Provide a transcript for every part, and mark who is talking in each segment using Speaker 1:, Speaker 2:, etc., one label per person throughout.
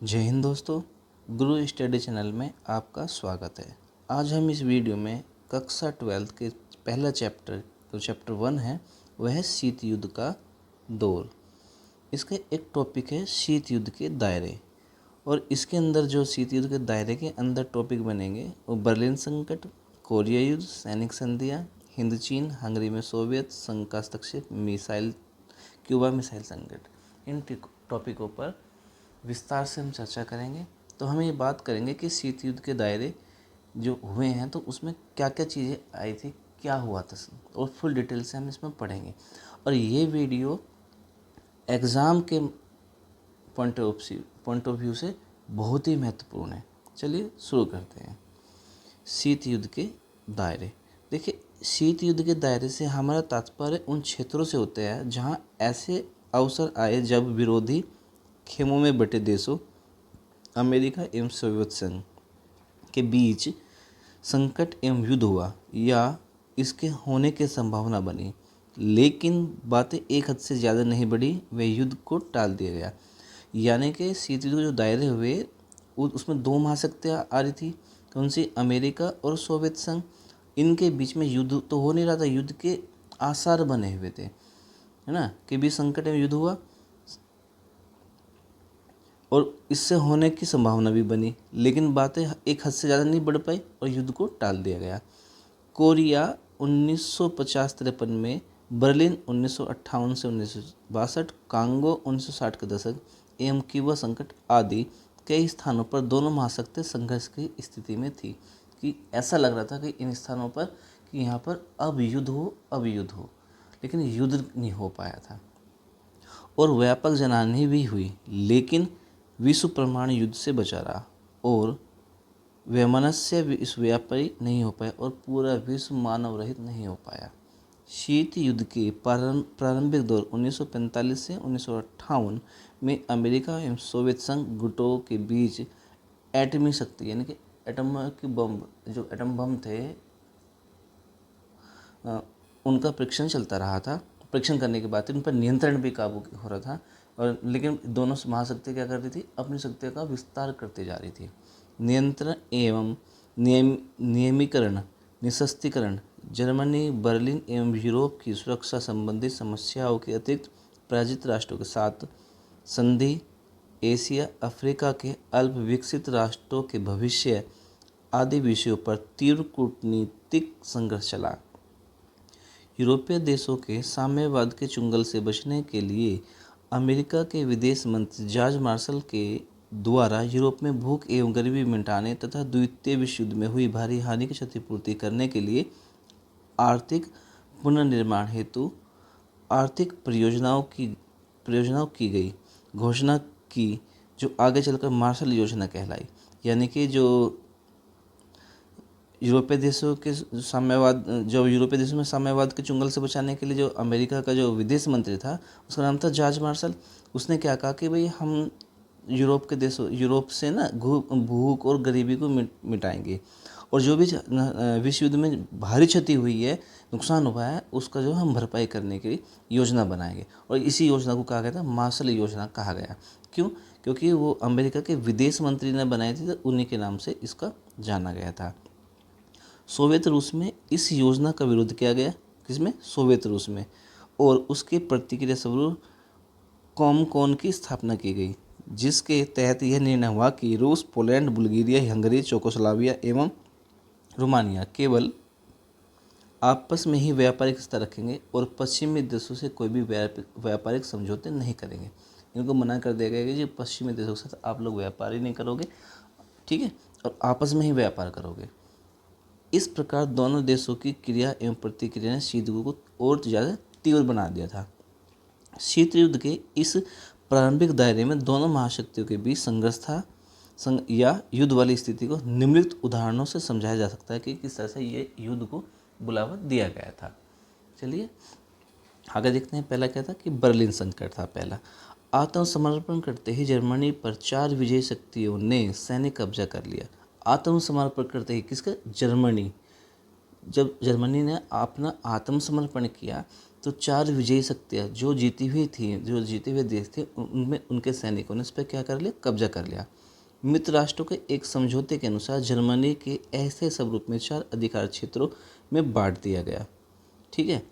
Speaker 1: जय हिंद दोस्तों, गुरु study channel में आपका स्वागत है। आज हम इस वीडियो में कक्षा 12 के पहला चैप्टर जो चैप्टर 1 है वह है शीत युद्ध का दौर। इसका एक टॉपिक है शीत युद्ध के दायरे, और इसके अंदर जो शीत युद्ध के दायरे के अंदर टॉपिक बनेंगे वो बर्लिन संकट, कोरिया युद्ध, सैनिक संधियाँ, हिंद चीन, हंगरी में सोवियत संघ का हस्तक्षेप, मिसाइल, क्यूबा मिसाइल संकट। इन टॉपिकों पर विस्तार से हम चर्चा करेंगे। तो हम ये बात करेंगे कि शीत युद्ध के दायरे जो हुए हैं तो उसमें क्या क्या चीज़ें आई थी, क्या हुआ था, और फुल डिटेल से हम इसमें पढ़ेंगे। और ये वीडियो एग्ज़ाम के पॉइंट ऑफ व्यू से बहुत ही महत्वपूर्ण है। चलिए शुरू करते हैं। शीत युद्ध के दायरे। देखिए, शीत युद्ध के दायरे से हमारा तात्पर्य उन क्षेत्रों से होता है जहाँ ऐसे अवसर आए जब विरोधी खेमों में बटे देशों अमेरिका एवं सोवियत संघ के बीच संकट एवं युद्ध हुआ या इसके होने की संभावना बनी, लेकिन बातें एक हद से ज़्यादा नहीं बढ़ी, वे युद्ध को टाल दिया गया। यानी कि शीत युद्ध के जो दायरे हुए उसमें दो महाशक्तियाँ आ रही थी, कौन सी? अमेरिका और सोवियत संघ। इनके बीच में युद्ध तो हो नहीं रहा था, युद्ध के आसार बने हुए थे, है ना, कि भी संकट में युद्ध हुआ और इससे होने की संभावना भी बनी, लेकिन बातें एक हद से ज़्यादा नहीं बढ़ पाई और युद्ध को टाल दिया गया। कोरिया 1950-53 में, बर्लिन 1958 से 1962, कांगो 1960 के दशक एवं क्यूबा संकट आदि कई स्थानों पर दोनों महाशक्तियाँ संघर्ष की स्थिति में थी, कि ऐसा लग रहा था कि इन स्थानों पर कि यहाँ पर अब युद्ध हो, लेकिन युद्ध नहीं हो पाया था। और व्यापक जनहानि भी हुई, लेकिन विश्व परमाणु युद्ध से बचा रहा और वैमनस्य विश्वव्यापी नहीं हो पाया और पूरा विश्व मानव रहित नहीं हो पाया। शीत युद्ध के प्रारंभिक दौर 1945 से 1958 में अमेरिका एवं सोवियत संघ गुटों के बीच एटमी शक्ति यानी कि एटम बम थे, उनका परीक्षण चलता रहा था। परीक्षण करने के बाद उन पर नियंत्रण भी काबू हो रहा था, और लेकिन दोनों महाशक्ति क्या कर रही थी? अपनी शक्तियों का विस्तार करती जा रही थी। नियंत्रण एवं नियमीकरण, निशस्त्रीकरण, जर्मनी, बर्लिन एवं यूरोप की सुरक्षा संबंधी समस्याओं के अतिरिक्त पराजित राष्ट्रों के साथ संधि, एशिया अफ्रीका के अल्प विकसित राष्ट्रों के भविष्य आदि विषयों पर तीव्र कूटनीतिक संघर्ष चला। यूरोपीय देशों के साम्यवाद के चुंगल से बचने के लिए अमेरिका के विदेश मंत्री जॉर्ज मार्शल के द्वारा यूरोप में भूख एवं गरीबी मिटाने तथा द्वितीय विश्व युद्ध में हुई भारी हानि की क्षतिपूर्ति करने के लिए आर्थिक पुनर्निर्माण हेतु आर्थिक परियोजनाओं की गई घोषणा की, जो आगे चलकर मार्शल योजना कहलाई। यानी कि जो यूरोपीय देशों में साम्यवाद के चुंगल से बचाने के लिए जो अमेरिका का जो विदेश मंत्री था उसका नाम था जॉर्ज मार्शल। उसने क्या कहा कि भाई हम यूरोप से ना भूख और गरीबी को मिटाएंगे, और जो भी विश्व युद्ध में भारी क्षति हुई है, नुकसान हुआ है, उसका जो हम भरपाई करने की योजना बनाएंगे। और इसी योजना को कहा गया था मार्शल योजना कहा गया। क्यों? क्योंकि वो अमेरिका के विदेश मंत्री ने बनाई थी, तो उन्हीं के नाम से इसका जाना गया था। सोवियत रूस में इस योजना का विरोध किया गया। किसमें? सोवियत रूस में। और उसके प्रतिक्रिया स्वरूप कॉमकॉन की स्थापना की गई, जिसके तहत यह निर्णय हुआ कि रूस, पोलैंड, बुल्गारिया, हंगरी, चेकोस्लोवाकिया एवं रोमानिया केवल आपस में ही व्यापारिक रिश्ता रखेंगे और पश्चिमी देशों से कोई भी व्यापारिक समझौते नहीं करेंगे। इनको मना कर दिया गया कि जी पश्चिमी देशों के साथ आप लोग व्यापार ही नहीं करोगे, ठीक है, और आपस में ही व्यापार करोगे। इस प्रकार दोनों देशों की क्रिया एवं प्रतिक्रिया ने शीत युद्ध को और ज़्यादा तीव्र बना दिया था। शीत युद्ध के इस प्रारंभिक दायरे में दोनों महाशक्तियों के बीच संघर्ष था या युद्ध वाली स्थिति को निम्नलिखित उदाहरणों से समझाया जा सकता है कि किस तरह से ये युद्ध को बुलावा दिया गया था। चलिए आगे देखते हैं। पहला क्या था कि बर्लिन संकट था। पहला, आत्मसमर्पण करते ही जर्मनी पर 4 विजयी शक्तियों ने सैनिक कब्जा कर लिया। आत्मसमर्पण करते ही किसका? जर्मनी। जब जर्मनी ने अपना आत्मसमर्पण किया तो 4 विजयी शक्तियाँ जो जीती हुई थी, जो जीते हुए देश थे, उनमें उनके सैनिकों ने इस पर क्या कर लिया, कब्जा कर लिया। मित्र राष्ट्रों के एक समझौते के अनुसार जर्मनी के ऐसे स्वरूप में 4 अधिकार क्षेत्रों में बांट दिया गया। ठीक है,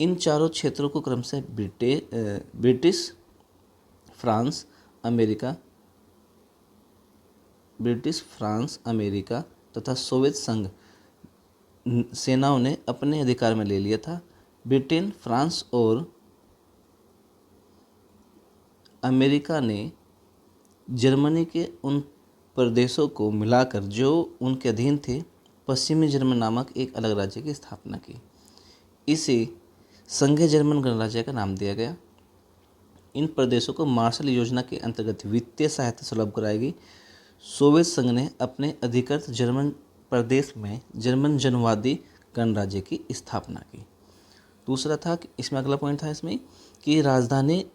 Speaker 1: इन चारों क्षेत्रों को क्रमशः ब्रिटिश, फ्रांस, अमेरिका तथा सोवियत संघ सेनाओं ने अपने अधिकार में ले लिया था। ब्रिटेन, फ्रांस और अमेरिका ने जर्मनी के उन प्रदेशों को मिलाकर जो उनके अधीन थे, पश्चिमी जर्मन नामक एक अलग राज्य की स्थापना की। इसे संघीय जर्मन गणराज्य का नाम दिया गया। इन प्रदेशों को मार्शल योजना के अंतर्गत वित्तीय सहायता सुलभ कराएगी। सोवियत संघ ने अपने अधिकृत जर्मन प्रदेश में जर्मन जनवादी गणराज्य की स्थापना की। दूसरा था कि इसमें अगला पॉइंट था इसमें कि राजधानी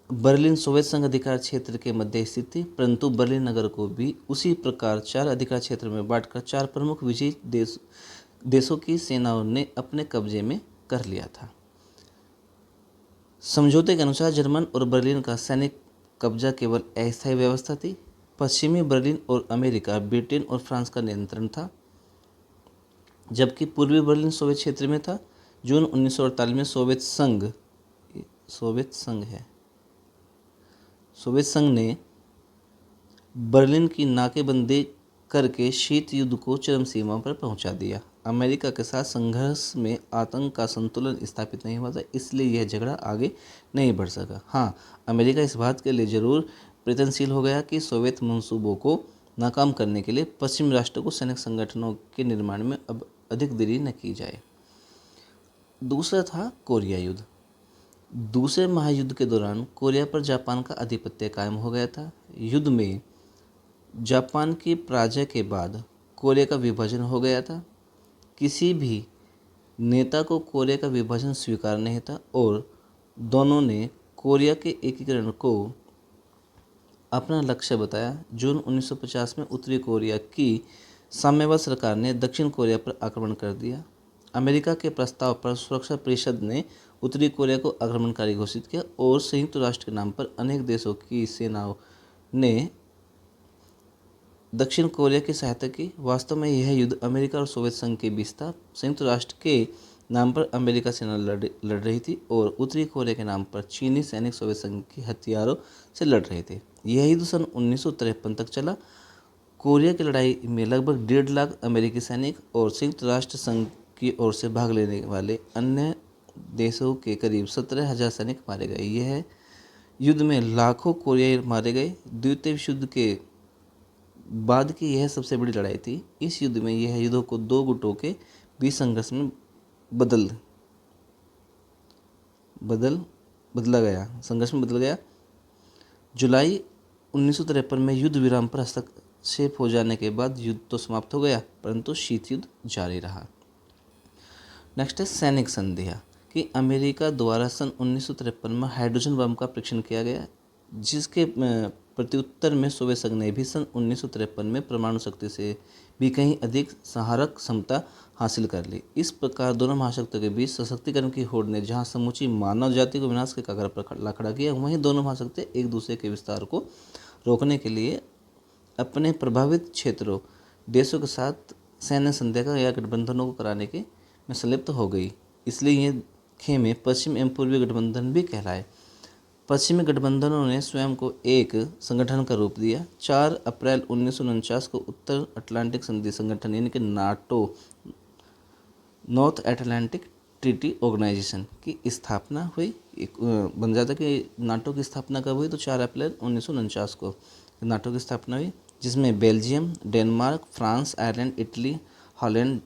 Speaker 1: बर्लिन सोवियत संघ अधिकार क्षेत्र के मध्य स्थित थी, परंतु बर्लिन नगर को भी उसी प्रकार 4 अधिकार क्षेत्र में बांटकर 4 प्रमुख विजयी देशों की सेनाओं ने अपने कब्जे में कर लिया था। समझौते के अनुसार जर्मन और बर्लिन का सैनिक कब्जा केवल अस्थायी व्यवस्था थी। पश्चिमी बर्लिन और अमेरिका, ब्रिटेन और फ्रांस का नियंत्रण था, जबकि पूर्वी बर्लिन सोवियत क्षेत्र में था। जून 1948 में सोवियत संघ ने बर्लिन की नाकेबंदी करके शीत युद्ध को चरम सीमा पर पहुंचा दिया। अमेरिका के साथ संघर्ष में आतंक का संतुलन स्थापित नहीं हुआ था, इसलिए यह झगड़ा आगे नहीं बढ़ सका। हाँ, अमेरिका इस बात के लिए जरूर प्रयत्नशील हो गया कि सोवियत मंसूबों को नाकाम करने के लिए पश्चिमी राष्ट्रों को सैनिक संगठनों के निर्माण में अब अधिक देरी न की जाए। दूसरा था कोरिया युद्ध। दूसरे महायुद्ध के दौरान कोरिया पर जापान का आधिपत्य कायम हो गया था। युद्ध में जापान की पराजय के बाद कोरिया का विभाजन हो गया था। किसी भी नेता को कोरिया का विभाजन स्वीकार नहीं था और दोनों ने कोरिया के एकीकरण को अपना लक्ष्य बताया। जून 1950 में उत्तरी कोरिया की साम्यवाद सरकार ने दक्षिण कोरिया पर आक्रमण कर दिया। अमेरिका के प्रस्ताव पर सुरक्षा परिषद ने उत्तरी कोरिया को आक्रमणकारी घोषित किया और संयुक्त राष्ट्र के नाम पर अनेक देशों की सेनाओं ने दक्षिण कोरिया की सहायता की। वास्तव में यह युद्ध अमेरिका और सोवियत संघ के बीच था। संयुक्त राष्ट्र के नाम पर अमेरिका सेना लड़ रही थी और उत्तरी कोरिया के नाम पर चीनी सैनिक सोवियत संघ के हथियारों से लड़ रहे थे। यह युद्ध सन 1953 तक चला। कोरिया की लड़ाई में लगभग 1.5 लाख अमेरिकी सैनिक और संयुक्त राष्ट्र संघ की ओर से भाग लेने वाले अन्य देशों के करीब 17,000 सैनिक मारे गए। यह युद्ध में लाखों कोरियाई मारे गए। द्वितीय विश्व युद्ध के बाद की यह सबसे बड़ी लड़ाई थी। इस युद्ध में यह युद्धों को 2 गुटों के बीच संघर्ष में बदला गया। जुलाई 1953 में युद्ध विराम पर हस्तक्षेप हो जाने के बाद युद्ध तो समाप्त हो गया, परंतु शीत युद्ध जारी रहा। नेक्स्ट है सैनिक संधियाँ कि अमेरिका द्वारा सन 1953 में हाइड्रोजन बम का परीक्षण किया गया, जिसके प्रत्युत्तर में सोवियत संघ ने भी सन 1953 में परमाणु शक्ति से भी कहीं अधिक संहारक क्षमता हासिल कर ली। इस प्रकार दोनों महाशक्तियों के बीच सशक्तिकरण की होड़ ने जहां समूची मानव जाति को विनाश के कगार पर खड़ा किया, वहीं दोनों महाशक्तियां एक दूसरे के विस्तार को रोकने के लिए अपने प्रभावित क्षेत्रों देशों के साथ सैन्य संध्या या गठबंधनों को कराने के में संलिप्त हो गई। इसलिए ये खेमे पश्चिम एवं पूर्वी गठबंधन भी कहलाए। पश्चिमी गठबंधनों ने स्वयं को एक संगठन का रूप दिया। 4 अप्रैल 1949 को उत्तर अटलांटिक संधि संगठन यानी कि NATO, North Atlantic Treaty Organization की स्थापना हुई। बन जाता कि नाटो की स्थापना कब हुई, तो 4 अप्रैल 1949 को नाटो की स्थापना हुई, जिसमें Belgium, Denmark, France, Ireland, Italy, Holland,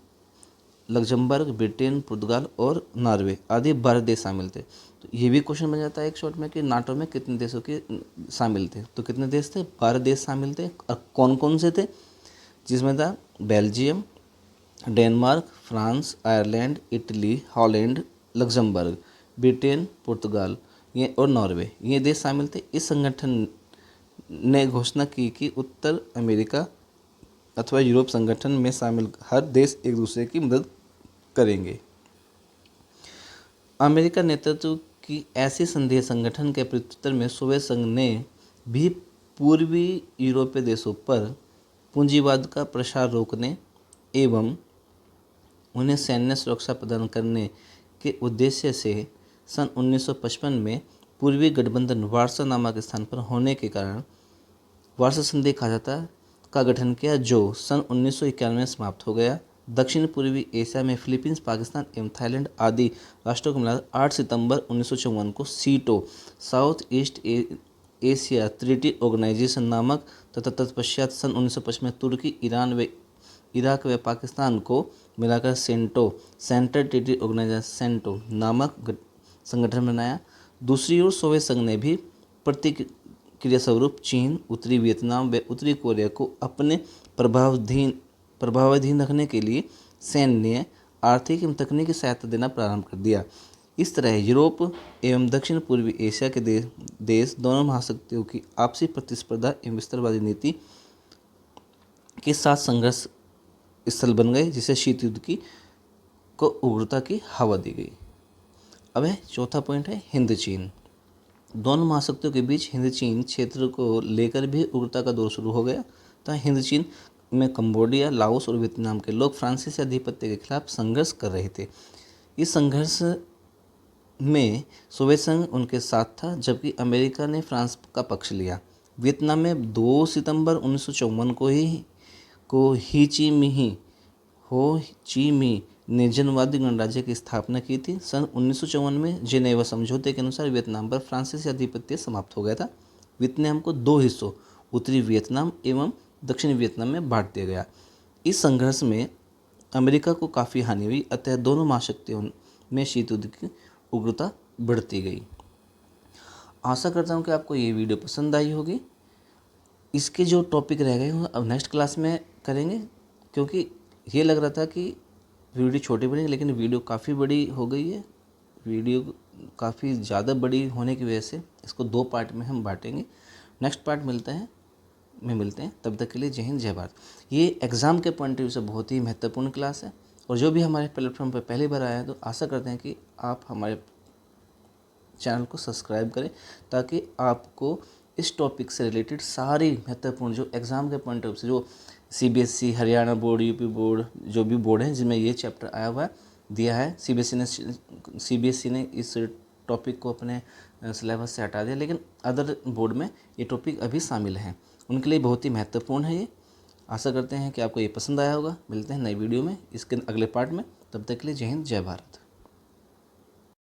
Speaker 1: Luxembourg, Britain, पुर्तगाल और नॉर्वे आदि 12 देश शामिल थे। तो ये भी क्वेश्चन बन जाता है एक शॉर्ट में कि नाटो में कितने देशों के शामिल थे, तो कितने देश थे, 12 देश शामिल थे। और कौन कौन से थे, जिसमें था Belgium, Denmark, France, Ireland, Italy, Holland, Luxembourg, Britain, पुर्तगाल ये और नॉर्वे, ये देश शामिल थे। इस संगठन ने घोषणा की कि उत्तर अमेरिका अथवा यूरोप संगठन में शामिल हर देश एक दूसरे की मदद करेंगे। अमेरिका नेतृत्व की ऐसी संघीय संगठन के प्रत्युत्तर में सोवियत संघ ने भी पूर्वी यूरोपीय देशों पर पूंजीवाद का प्रसार रोकने एवं उन्हें सैन्य सुरक्षा प्रदान करने के उद्देश्य से सन 1955 में पूर्वी गठबंधन वार्सा नामक स्थान पर होने के कारण वार्सा संधि कहा जाता का गठन किया, जो सन 1991 में समाप्त हो गया। दक्षिण पूर्वी एशिया में फिलीपींस, पाकिस्तान एवं थाईलैंड आदि राष्ट्रों को मिलाकर 8 सितंबर 1954 को SEATO South East Asia Treaty Organization नामक तथा तत्पश्चात सन 1955 में तुर्की, ईरान व इराक व पाकिस्तान को मिलाकर सेंट्रल ट्रीटी ऑर्गेनाइजेशन सेंटो नामक संगठन बनाया। दूसरी ओर सोवियत संघ ने भी प्रतिक्रिया स्वरूप चीन, उत्तरी वियतनाम व उत्तरी कोरिया को अपने प्रभावाधीन रखने के लिए सैन्य, आर्थिक एवं तकनीकी सहायता देना प्रारंभ कर दिया। इस तरह यूरोप एवं दक्षिण पूर्वी एशिया के देश दोनों महाशक्तियों की आपसी प्रतिस्पर्धा एवं विस्तारवादी नीति के साथ संघर्ष स्थल बन गए, जिसे शीत युद्ध को उग्रता की हवा दी गई। अब है चौथा पॉइंट है हिंद चीन। दोनों महाशक्तियों के बीच हिंद चीन क्षेत्र को लेकर भी उग्रता का दौर शुरू हो गया था। हिंद चीन में कंबोडिया, लाओस और वियतनाम के लोग फ्रांसीसी आधिपत्य के खिलाफ संघर्ष कर रहे थे। इस संघर्ष में सोवियत संघ उनके साथ था, जबकि अमेरिका ने फ्रांस का पक्ष लिया। वियतनाम में 2 सितंबर 1954 को हो ची मी ने जनवादी गणराज्य की स्थापना की थी। सन 1954 में जेनेवा समझौते के अनुसार वियतनाम पर फ्रांसीसी आधिपत्य समाप्त हो गया था। वियतनाम को 2 हिस्सों उत्तरी वियतनाम एवं दक्षिणी वियतनाम में बांट दिया गया। इस संघर्ष में अमेरिका को काफ़ी हानि हुई, अतः दोनों महाशक्तियों में शीत युद्ध की उग्रता बढ़ती गई। आशा करता हूँ कि आपको ये वीडियो पसंद आई होगी। इसके जो टॉपिक रह गए हैं अब नेक्स्ट क्लास में करेंगे, क्योंकि ये लग रहा था कि वीडियो छोटी बनेगी, लेकिन वीडियो काफ़ी बड़ी हो गई है। वीडियो काफ़ी ज़्यादा बड़ी होने की वजह से इसको 2 पार्ट में हम बांटेंगे। नेक्स्ट पार्ट मिलते हैं। तब तक के लिए जय हिंद, जय भारत। ये एग्ज़ाम के पॉइंट ऑफ व्यू से बहुत ही महत्वपूर्ण क्लास है, और जो भी हमारे प्लेटफॉर्म पर पहली बार आया है तो आशा करते हैं कि आप हमारे चैनल को सब्सक्राइब करें, ताकि आपको इस टॉपिक से रिलेटेड सारी महत्वपूर्ण जो एग्ज़ाम के पॉइंट ऑफ व्यू से जो CBSE, Haryana board, UP board, जो भी बोर्ड हैं जिनमें ये चैप्टर आया हुआ है दिया है। CBSE ने इस टॉपिक को अपने सिलेबस से हटा दिया, लेकिन अदर बोर्ड में ये टॉपिक अभी शामिल हैं। उनके लिए बहुत ही महत्वपूर्ण है ये। आशा करते हैं कि आपको ये पसंद आया होगा। मिलते हैं नई वीडियो में इसके अगले पार्ट में। तब तक के लिए जय हिंद, जय भारत।